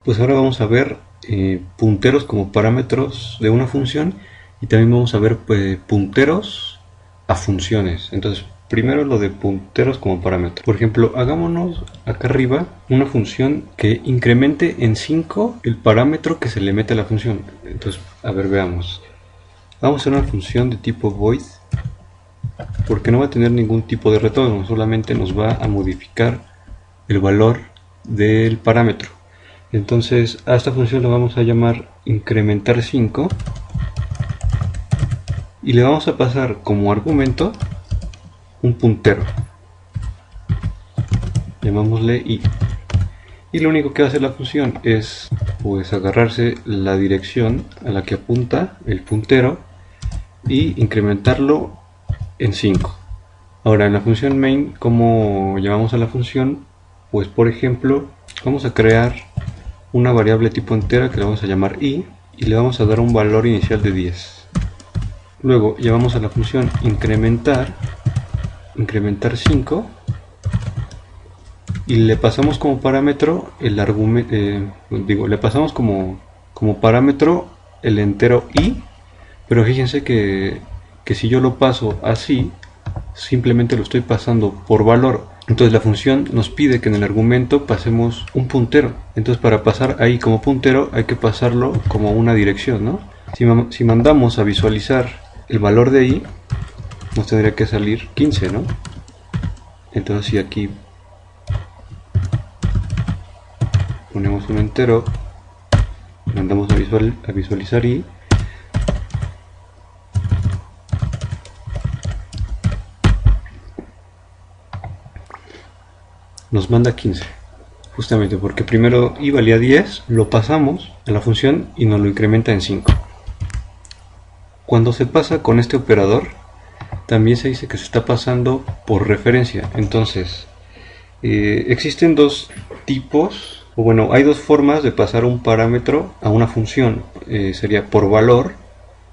Pues ahora vamos a ver punteros como parámetros de una función y también vamos a ver punteros a funciones. Entonces, primero lo de punteros como parámetros. Por ejemplo, hagámonos acá arriba una función que incremente en 5 el parámetro que se le mete a la función. Entonces, a ver, veamos. Vamos a hacer una función de tipo void porque no va a tener ningún tipo de retorno, solamente nos va a modificar el valor del parámetro. Entonces a esta función la vamos a llamar incrementar 5 y le vamos a pasar como argumento un puntero, llamámosle i, y lo único que hace la función es pues agarrarse la dirección a la que apunta el puntero y incrementarlo en 5. Ahora en la función main, ¿cómo llamamos a la función? Pues por ejemplo vamos a crear una variable tipo entera que le vamos a llamar i y le vamos a dar un valor inicial de 10. Luego llamamos a la función incrementar 5 y le pasamos como parámetro el argumento, le pasamos como parámetro el entero i, pero fíjense que si yo lo paso así, simplemente lo estoy pasando por valor. Entonces la función nos pide que en el argumento pasemos un puntero. Entonces para pasar ahí como puntero hay que pasarlo como una dirección, ¿no? Si mandamos a visualizar el valor de i, nos tendría que salir 15, ¿no? Entonces si aquí ponemos un entero, mandamos a visualizar i, nos manda 15. Justamente porque primero i valía 10, lo pasamos a la función y nos lo incrementa en 5. Cuando se pasa con este operador, también se dice que se está pasando por referencia. Entonces, existen dos tipos, o bueno, hay dos formas de pasar un parámetro a una función. Sería por valor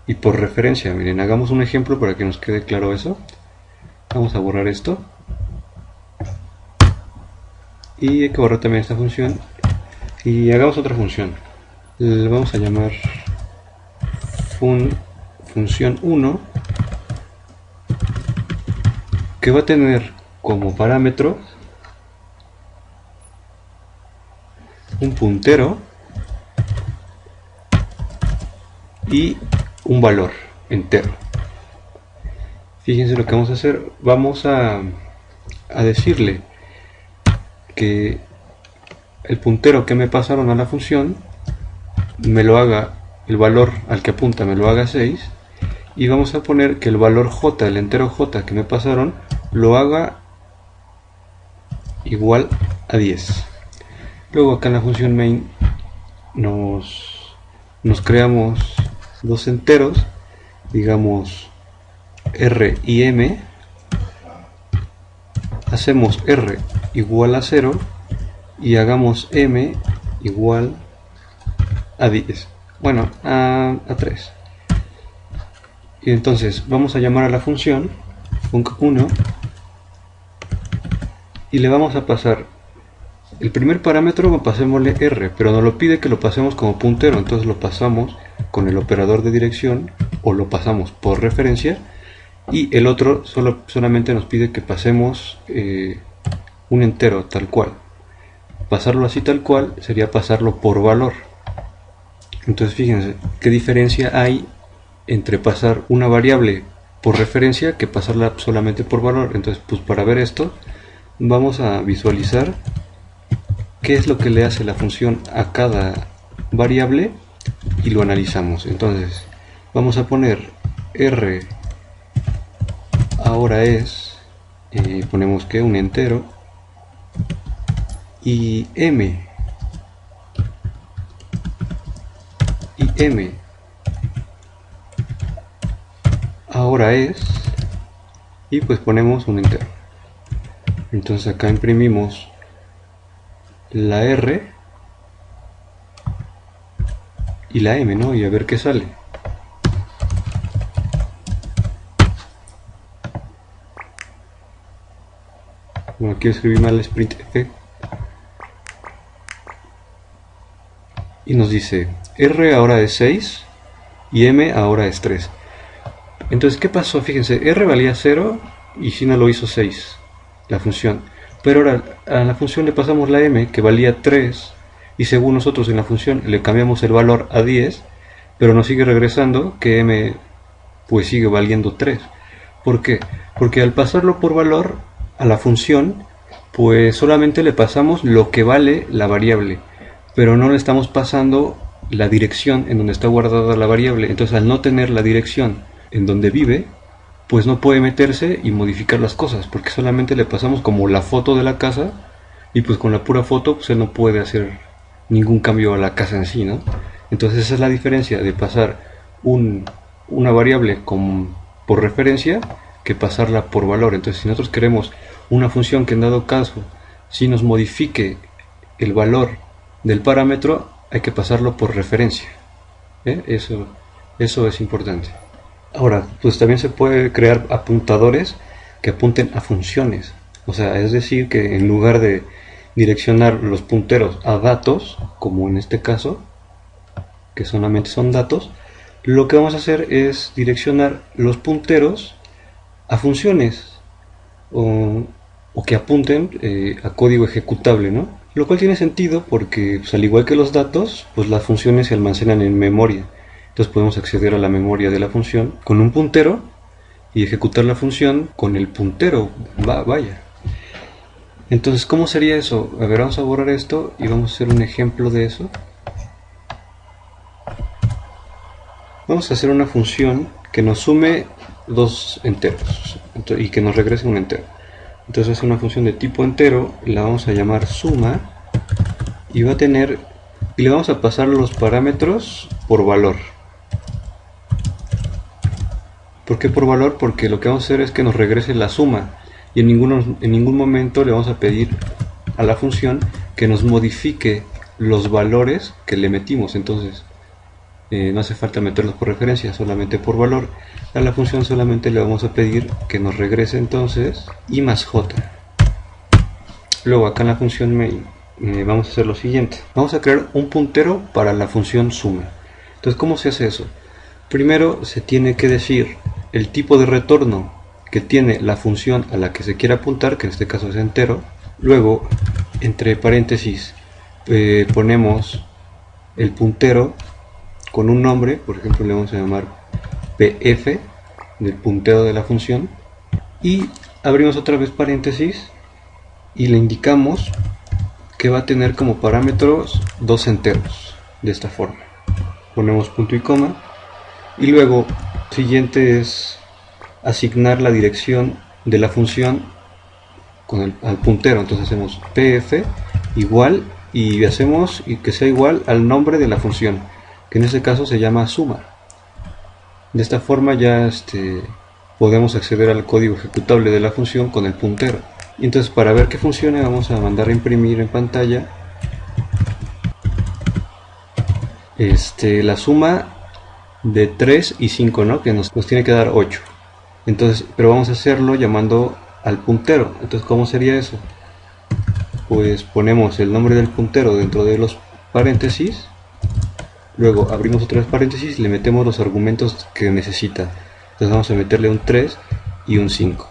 y por referencia. Miren, hagamos un ejemplo para que nos quede claro eso. Vamos a borrar esto. Y hay que borrar también esta función. Y hagamos otra función. Le vamos a llamar función 1, que va a tener como parámetro un puntero y un valor entero. Fíjense lo que vamos a hacer. Vamos a decirle que el puntero que me pasaron a la función me lo haga, el valor al que apunta me lo haga 6, y vamos a poner que el valor j, el entero j que me pasaron, lo haga igual a 10. Luego acá en la función main nos creamos dos enteros, digamos r y m, hacemos r igual a 0 y hagamos m igual a 10, bueno, a 3. Y entonces vamos a llamar a la función func1 y le vamos a pasar el primer parámetro, pasémosle r, pero nos lo pide que lo pasemos como puntero, entonces lo pasamos con el operador de dirección o lo pasamos por referencia, y el otro solamente nos pide que pasemos un entero tal cual. Pasarlo así tal cual sería pasarlo por valor. Entonces fíjense qué diferencia hay entre pasar una variable por referencia que pasarla solamente por valor. Entonces, pues para ver esto, vamos a visualizar qué es lo que le hace la función a cada variable y lo analizamos. Entonces, vamos a poner r ahora es, ponemos que un entero, y m ahora es, y pues ponemos un entero. Entonces acá imprimimos la r y la m, ¿no? Y a ver qué sale. Bueno, aquí escribí mal sprintf. y nos dice R ahora es 6 y M ahora es 3. Entonces, ¿qué pasó? Fíjense, R valía 0 y Sina lo hizo 6, la función. Pero ahora a la función le pasamos la M, que valía 3, y según nosotros en la función le cambiamos el valor a 10, pero nos sigue regresando que M pues sigue valiendo 3. ¿Por qué? Porque al pasarlo por valor a la función, pues solamente le pasamos lo que vale la variable, pero no le estamos pasando la dirección en donde está guardada la variable. Entonces, al no tener la dirección en donde vive, pues no puede meterse y modificar las cosas, porque solamente le pasamos como la foto de la casa, y pues con la pura foto pues él no puede hacer ningún cambio a la casa en sí, ¿no? Entonces esa es la diferencia de pasar una variable por referencia que pasarla por valor. Entonces, si nosotros queremos una función que en dado caso si nos modifique el valor del parámetro, hay que pasarlo por referencia. Eso es importante. Ahora, pues también se puede crear apuntadores que apunten a funciones. O sea, es decir, que en lugar de direccionar los punteros a datos, como en este caso, que solamente son datos, lo que vamos a hacer es direccionar los punteros a funciones o que apunten a código ejecutable, ¿no? Lo cual tiene sentido porque, pues, al igual que los datos, pues las funciones se almacenan en memoria. Entonces podemos acceder a la memoria de la función con un puntero y ejecutar la función con el puntero. Vaya. Entonces, ¿cómo sería eso? A ver, vamos a borrar esto y vamos a hacer un ejemplo de eso. Vamos a hacer una función que nos sume dos enteros y que nos regrese un entero. Entonces es una función de tipo entero, la vamos a llamar suma y va a tener, y le vamos a pasar los parámetros por valor. ¿Por qué por valor? Porque lo que vamos a hacer es que nos regrese la suma y en ningún momento le vamos a pedir a la función que nos modifique los valores que le metimos. Entonces no hace falta meterlos por referencia, solamente por valor. A la función solamente le vamos a pedir que nos regrese entonces i más j. Luego acá en la función main vamos a hacer lo siguiente. Vamos a crear un puntero para la función suma. Entonces, ¿cómo se hace eso? Primero se tiene que decir el tipo de retorno que tiene la función a la que se quiere apuntar, que en este caso es entero. Luego, entre paréntesis, ponemos el puntero con un nombre, por ejemplo le vamos a llamar pf, del puntero de la función, y abrimos otra vez paréntesis y le indicamos que va a tener como parámetros dos enteros, de esta forma. Ponemos punto y coma, y luego siguiente es asignar la dirección de la función al puntero. Entonces hacemos pf igual y hacemos que sea igual al nombre de la función, que en este caso se llama suma. De esta forma ya podemos acceder al código ejecutable de la función con el puntero. Y entonces, para ver que funcione, vamos a mandar a imprimir en pantalla la suma de 3 y 5, ¿no? Que nos tiene que dar 8. Entonces, pero vamos a hacerlo llamando al puntero. Entonces, ¿cómo sería eso? Pues ponemos el nombre del puntero dentro de los paréntesis. Luego abrimos otra vez paréntesis y le metemos los argumentos que necesita. Entonces vamos a meterle un 3 y un 5.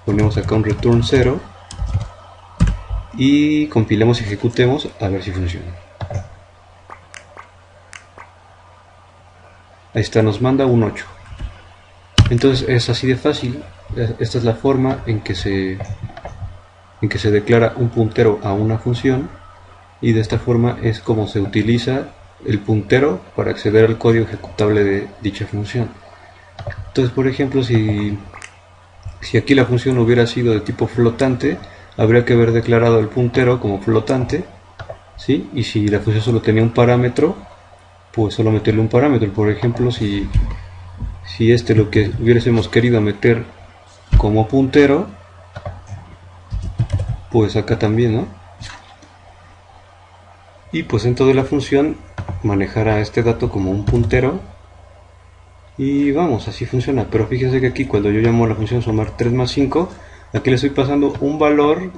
Ponemos acá un return 0 y compilemos y ejecutemos a ver si funciona. Ahí está, nos manda un 8. Entonces es así de fácil. Esta es la forma en que se declara un puntero a una función, y de esta forma es como se utiliza el puntero para acceder al código ejecutable de dicha función. Entonces, por ejemplo, si aquí la función hubiera sido de tipo flotante, habría que haber declarado el puntero como flotante, ¿sí? Y si la función solo tenía un parámetro, pues solo meterle un parámetro. Por ejemplo, si lo que hubiésemos querido meter como puntero, pues acá también, ¿no? Y pues dentro de la función manejará este dato como un puntero. Y vamos, así funciona. Pero fíjense que aquí cuando yo llamo a la función sumar 3 más 5, aquí le estoy pasando un valor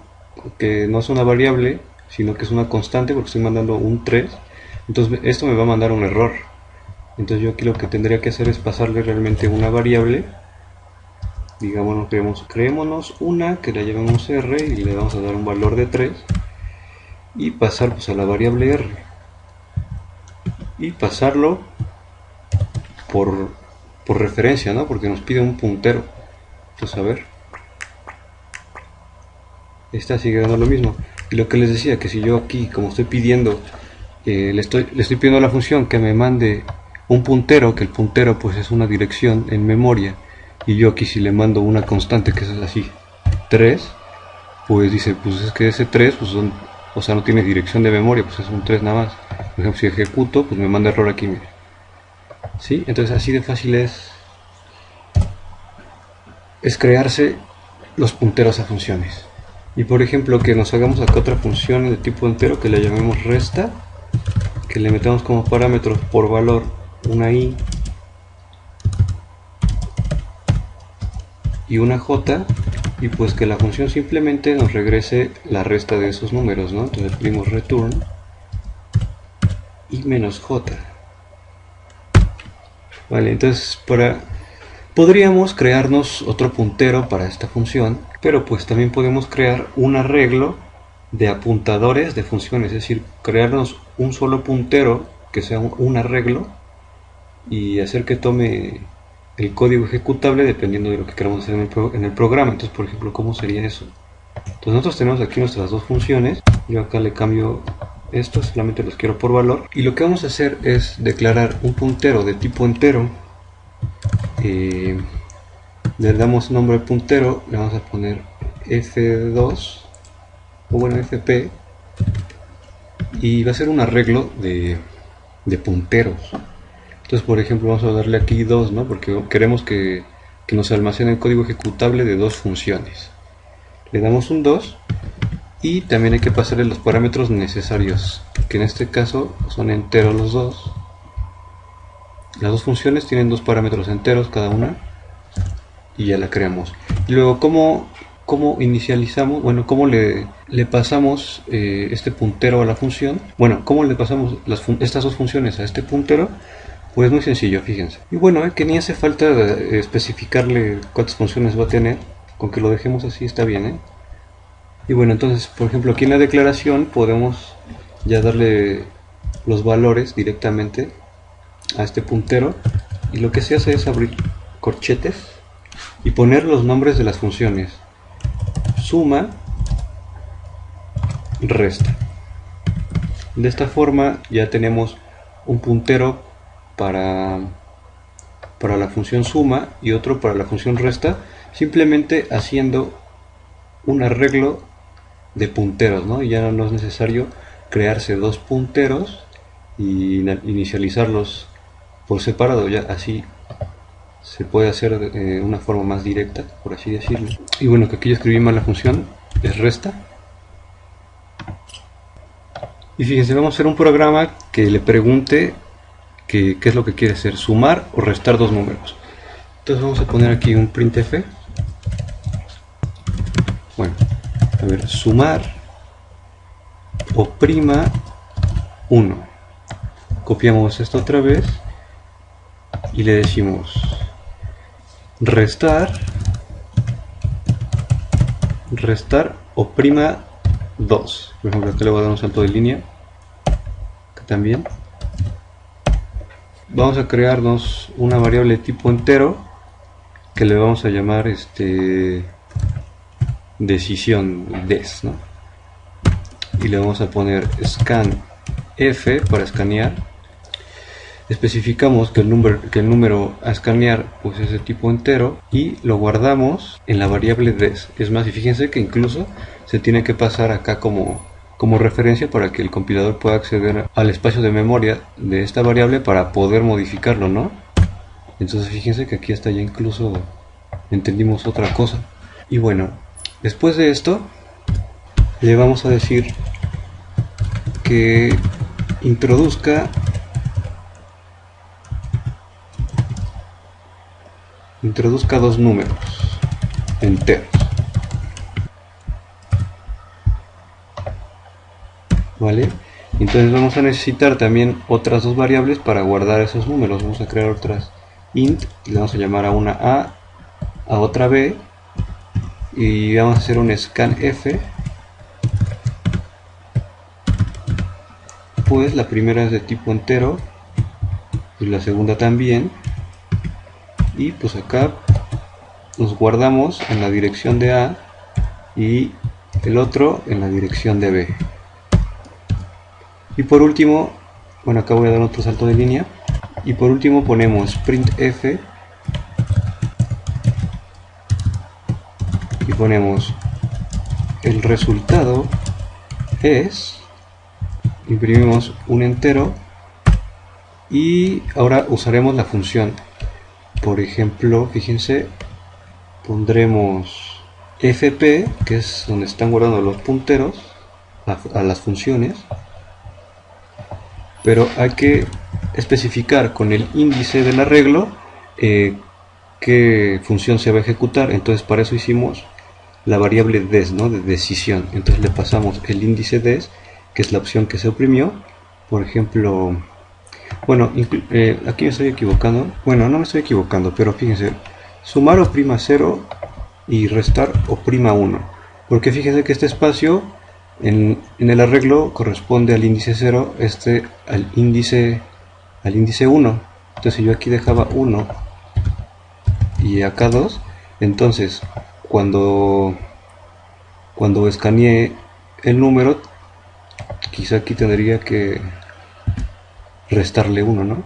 que no es una variable, sino que es una constante, porque estoy mandando un 3. Entonces esto me va a mandar un error. Entonces yo aquí lo que tendría que hacer es pasarle realmente una variable. Digamos, creémonos una que la llamemos r y le vamos a dar un valor de 3 y pasar pues a la variable r y pasarlo por referencia, ¿no? Porque nos pide un puntero. Entonces a ver, esta sigue dando lo mismo. Y lo que les decía, que si yo aquí, como estoy pidiendo, le estoy pidiendo a la función que me mande un puntero, que el puntero pues es una dirección en memoria, y yo aquí si le mando una constante que es así 3, pues dice, pues es que ese 3 pues o sea, no tiene dirección de memoria, pues es un 3 nada más. Por ejemplo, si ejecuto, pues me manda error aquí, mire. ¿Sí? Entonces así de fácil es crearse los punteros a funciones. Y por ejemplo, que nos hagamos acá otra función de tipo entero que le llamemos resta, que le metamos como parámetros por valor una i y una j, y pues que la función simplemente nos regrese la resta de esos números, ¿no? Entonces pedimos return i menos j. Vale, entonces podríamos crearnos otro puntero para esta función, pero pues también podemos crear un arreglo de apuntadores de funciones, es decir, crearnos un solo puntero que sea un arreglo y hacer que tome el código ejecutable dependiendo de lo que queramos hacer en el programa. Entonces, por ejemplo, ¿cómo sería eso? Entonces nosotros tenemos aquí nuestras dos funciones. Yo acá le cambio esto, solamente los quiero por valor, y lo que vamos a hacer es declarar un puntero de tipo entero. Le damos nombre al puntero, le vamos a poner f2 o bueno fp, y va a ser un arreglo de punteros. Entonces, por ejemplo, vamos a darle aquí 2, ¿no? Porque queremos que nos almacene el código ejecutable de dos funciones. Le damos un 2 y también hay que pasarle los parámetros necesarios, que en este caso son enteros los dos. Las dos funciones tienen dos parámetros enteros cada una y ya la creamos. Y luego, ¿cómo inicializamos? Bueno, ¿cómo le pasamos este puntero a la función? Bueno, ¿cómo le pasamos estas dos funciones a este puntero? Pues muy sencillo, fíjense. Y bueno, que ni hace falta especificarle cuántas funciones va a tener, con que lo dejemos así está bien, ¿eh? Y bueno, entonces, por ejemplo, aquí en la declaración podemos ya darle los valores directamente a este puntero, y lo que se hace es abrir corchetes y poner los nombres de las funciones: suma, resta. De esta forma ya tenemos un puntero para la función suma y otro para la función resta, simplemente haciendo un arreglo de punteros, ¿no? Y ya no es necesario crearse dos punteros y inicializarlos por separado, ya así se puede hacer de una forma más directa, por así decirlo. Y bueno, que aquí yo escribí mal la función, es resta. Y fíjense, vamos a hacer un programa que le pregunte qué es lo que quiere hacer, sumar o restar dos números. Entonces vamos a poner aquí un printf. Bueno, a ver, sumar oprima 1. Copiamos esto otra vez y le decimos restar oprima 2. Por ejemplo, acá le voy a dar un salto de línea, acá también. Vamos a crearnos una variable de tipo entero que le vamos a llamar decisión, des, ¿no? Y le vamos a poner scanf para escanear. Especificamos que el número a escanear pues es de tipo entero y lo guardamos en la variable des. Es más, y fíjense que incluso se tiene que pasar acá como referencia para que el compilador pueda acceder al espacio de memoria de esta variable para poder modificarlo, ¿no? Entonces fíjense que aquí hasta ya incluso entendimos otra cosa. Y bueno, después de esto le vamos a decir que introduzca dos números enteros. ¿Vale? Entonces vamos a necesitar también otras dos variables para guardar esos números. Vamos a crear otras int y le vamos a llamar a una a otra b, y vamos a hacer un scanf. Pues la primera es de tipo entero y la segunda también, y pues acá nos guardamos en la dirección de a y el otro en la dirección de b. Y por último, bueno, acá voy a dar otro salto de línea, y por último ponemos printf y ponemos el resultado es, imprimimos un entero, y ahora usaremos la función. Por ejemplo, fíjense, pondremos fp, que es donde están guardando los punteros a las funciones, pero hay que especificar con el índice del arreglo qué función se va a ejecutar. Entonces para eso hicimos la variable des, ¿no?, de decisión. Entonces le pasamos el índice des, que es la opción que se oprimió. Por ejemplo, bueno, aquí me estoy equivocando. Bueno, no me estoy equivocando, pero fíjense, sumar oprima 0 y restar oprima 1, porque fíjense que este espacio en el arreglo corresponde al índice 0, al índice 1. Entonces si yo aquí dejaba 1 y acá 2, entonces cuando escaneé el número, quizá aquí tendría que restarle 1, ¿no?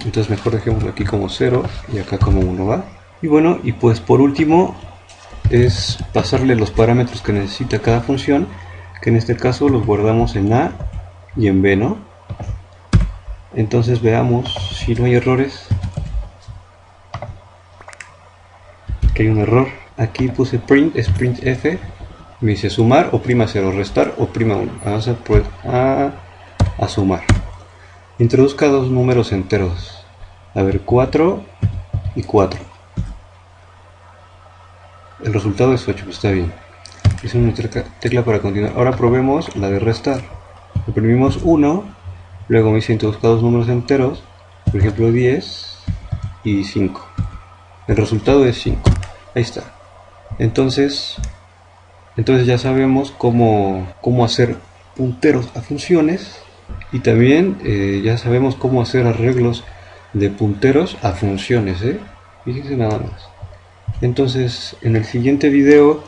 Entonces mejor dejémoslo aquí como 0 y acá como 1, ¿va? Y bueno, y pues por último es pasarle los parámetros que necesita cada función, que en este caso los guardamos en a y en b, ¿no? Entonces veamos si no hay errores. Que hay un error. Aquí puse print, es printf, me dice sumar oprima 0, restar oprima 1. Vamos a sumar. Introduzca dos números enteros. A ver, 4 y 4. El resultado es 8, pues está bien. Es una tecla para continuar. Ahora probemos la de restar. Oprimimos 1, luego me dice introduzca dos números enteros, por ejemplo 10 y 5. El resultado es 5. Ahí está. Entonces ya sabemos cómo hacer punteros a funciones, y también ya sabemos cómo hacer arreglos de punteros a funciones, fíjense nada más. Entonces en el siguiente video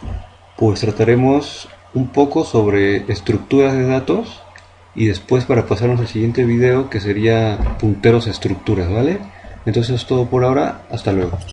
pues trataremos un poco sobre estructuras de datos, y después para pasarnos al siguiente video que sería punteros a estructuras, ¿vale? Entonces es todo por ahora, hasta luego.